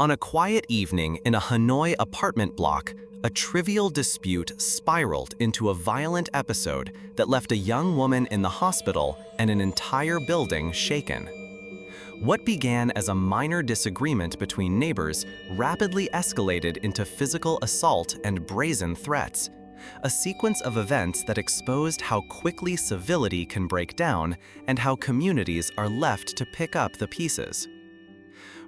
On a quiet evening in a Hanoi apartment block, a trivial dispute spiraled into a violent episode that left a young woman in the hospital and an entire building shaken. What began as a minor disagreement between neighbors rapidly escalated into physical assault and brazen threats, a sequence of events that exposed how quickly civility can break down and how communities are left to pick up the pieces.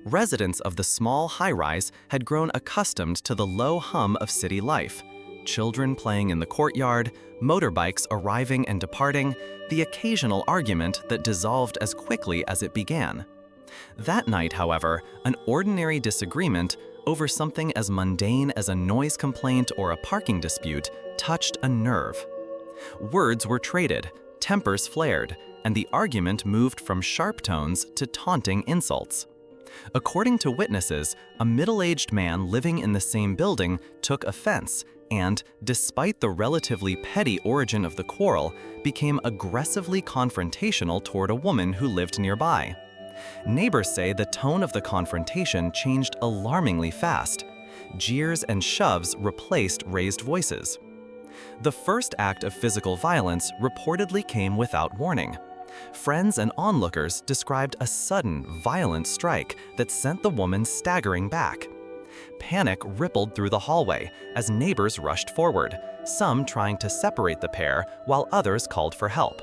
Residents of the small high-rise had grown accustomed to the low hum of city life, children playing in the courtyard, motorbikes arriving and departing, the occasional argument that dissolved as quickly as it began. That night, however, an ordinary disagreement over something as mundane as a noise complaint or a parking dispute touched a nerve. Words were traded, tempers flared, and the argument moved from sharp tones to taunting insults. According to witnesses, a middle-aged man living in the same building took offense and, despite the relatively petty origin of the quarrel, became aggressively confrontational toward a woman who lived nearby. Neighbors say the tone of the confrontation changed alarmingly fast. Jeers and shoves replaced raised voices. The first act of physical violence reportedly came without warning. Friends and onlookers described a sudden, violent strike that sent the woman staggering back. Panic rippled through the hallway as neighbors rushed forward, some trying to separate the pair while others called for help.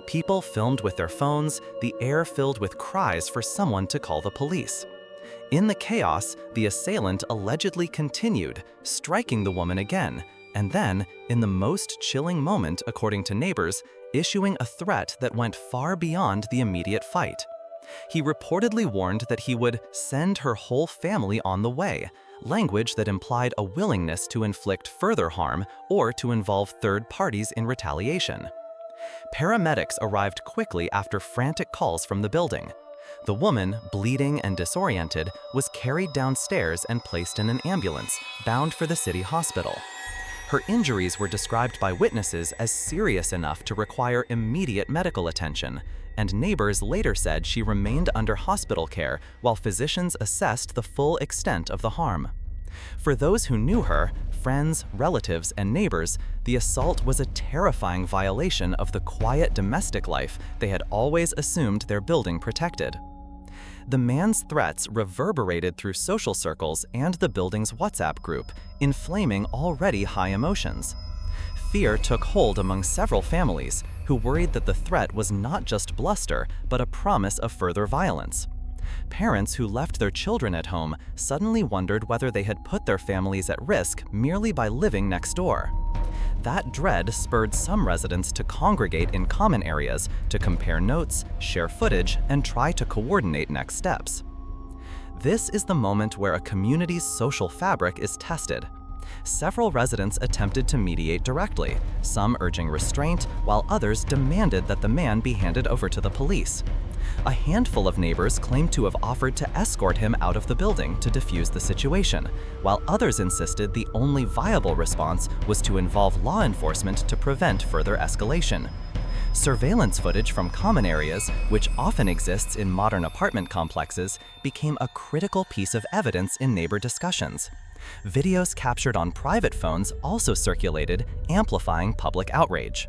People filmed with their phones, the air filled with cries for someone to call the police. In the chaos, the assailant allegedly continued, striking the woman again, and then, in the most chilling moment according to neighbors, issuing a threat that went far beyond the immediate fight. He reportedly warned that he would send her whole family on the way, language that implied a willingness to inflict further harm or to involve third parties in retaliation. Paramedics arrived quickly after frantic calls from the building. The woman, bleeding and disoriented, was carried downstairs and placed in an ambulance, bound for the city hospital. Her injuries were described by witnesses as serious enough to require immediate medical attention, and neighbors later said she remained under hospital care while physicians assessed the full extent of the harm. For those who knew her, friends, relatives, and neighbors, the assault was a terrifying violation of the quiet domestic life they had always assumed their building protected. The man's threats reverberated through social circles and the building's WhatsApp group, inflaming already high emotions. Fear took hold among several families, who worried that the threat was not just bluster, but a promise of further violence. Parents who left their children at home suddenly wondered whether they had put their families at risk merely by living next door. That dread spurred some residents to congregate in common areas to compare notes, share footage, and try to coordinate next steps. This is the moment where a community's social fabric is tested. Several residents attempted to mediate directly, some urging restraint, while others demanded that the man be handed over to the police. A handful of neighbors claimed to have offered to escort him out of the building to defuse the situation, while others insisted the only viable response was to involve law enforcement to prevent further escalation. Surveillance footage from common areas, which often exists in modern apartment complexes, became a critical piece of evidence in neighbor discussions. Videos captured on private phones also circulated, amplifying public outrage.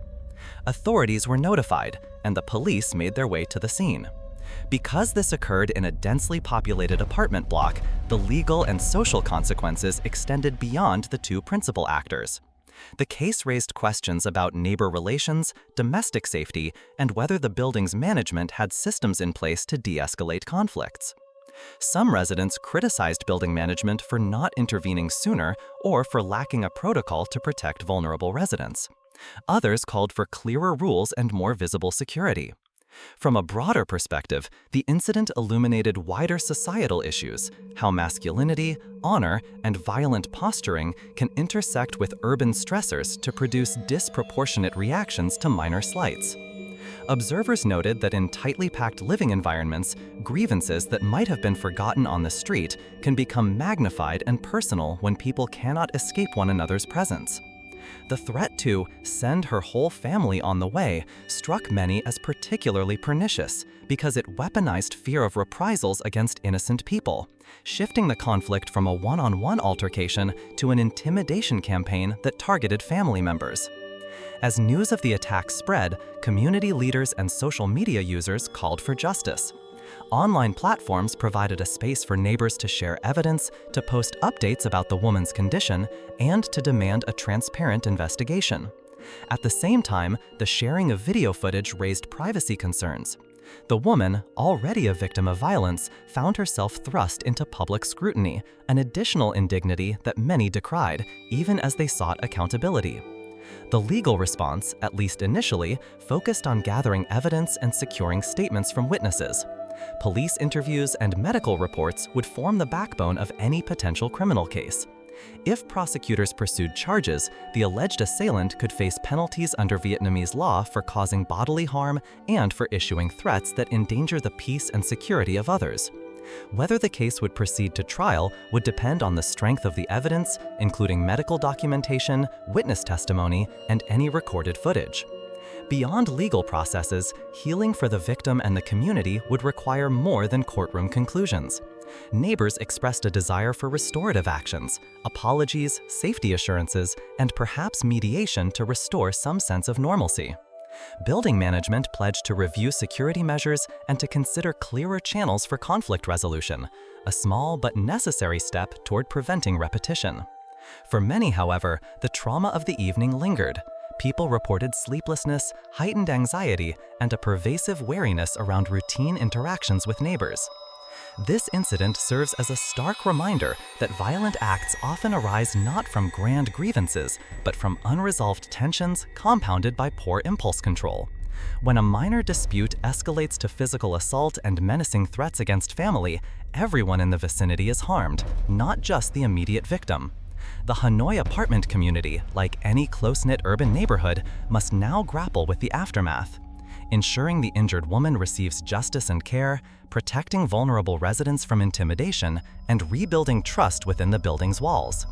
Authorities were notified, and the police made their way to the scene. Because this occurred in a densely populated apartment block, the legal and social consequences extended beyond the two principal actors. The case raised questions about neighbor relations, domestic safety, and whether the building's management had systems in place to de-escalate conflicts. Some residents criticized building management for not intervening sooner or for lacking a protocol to protect vulnerable residents. Others called for clearer rules and more visible security. From a broader perspective, the incident illuminated wider societal issues, how masculinity, honor, and violent posturing can intersect with urban stressors to produce disproportionate reactions to minor slights. Observers noted that in tightly packed living environments, grievances that might have been forgotten on the street can become magnified and personal when people cannot escape one another's presence. The threat to send her whole family on the way struck many as particularly pernicious because it weaponized fear of reprisals against innocent people, shifting the conflict from a one-on-one altercation to an intimidation campaign that targeted family members. As news of the attack spread, community leaders and social media users called for justice. Online platforms provided a space for neighbors to share evidence, to post updates about the woman's condition, and to demand a transparent investigation. At the same time, the sharing of video footage raised privacy concerns. The woman, already a victim of violence, found herself thrust into public scrutiny, an additional indignity that many decried, even as they sought accountability. The legal response, at least initially, focused on gathering evidence and securing statements from witnesses. Police interviews and medical reports would form the backbone of any potential criminal case. If prosecutors pursued charges, the alleged assailant could face penalties under Vietnamese law for causing bodily harm and for issuing threats that endanger the peace and security of others. Whether the case would proceed to trial would depend on the strength of the evidence, including medical documentation, witness testimony, and any recorded footage. Beyond legal processes, healing for the victim and the community would require more than courtroom conclusions. Neighbors expressed a desire for restorative actions, apologies, safety assurances, and perhaps mediation to restore some sense of normalcy. Building management pledged to review security measures and to consider clearer channels for conflict resolution, a small but necessary step toward preventing repetition. For many, however, the trauma of the evening lingered. People reported sleeplessness, heightened anxiety, and a pervasive wariness around routine interactions with neighbors. This incident serves as a stark reminder that violent acts often arise not from grand grievances, but from unresolved tensions compounded by poor impulse control. When a minor dispute escalates to physical assault and menacing threats against family, everyone in the vicinity is harmed, not just the immediate victim. The Hanoi apartment community, like any close-knit urban neighborhood, must now grapple with the aftermath. Ensuring the injured woman receives justice and care, protecting vulnerable residents from intimidation, and rebuilding trust within the building's walls.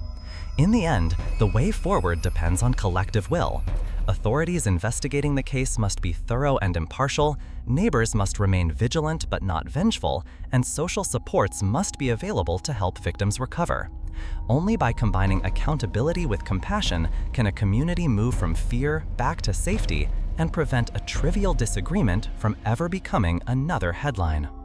In the end, the way forward depends on collective will. Authorities investigating the case must be thorough and impartial, neighbors must remain vigilant but not vengeful, and social supports must be available to help victims recover. Only by combining accountability with compassion can a community move from fear back to safety and prevent a trivial disagreement from ever becoming another headline.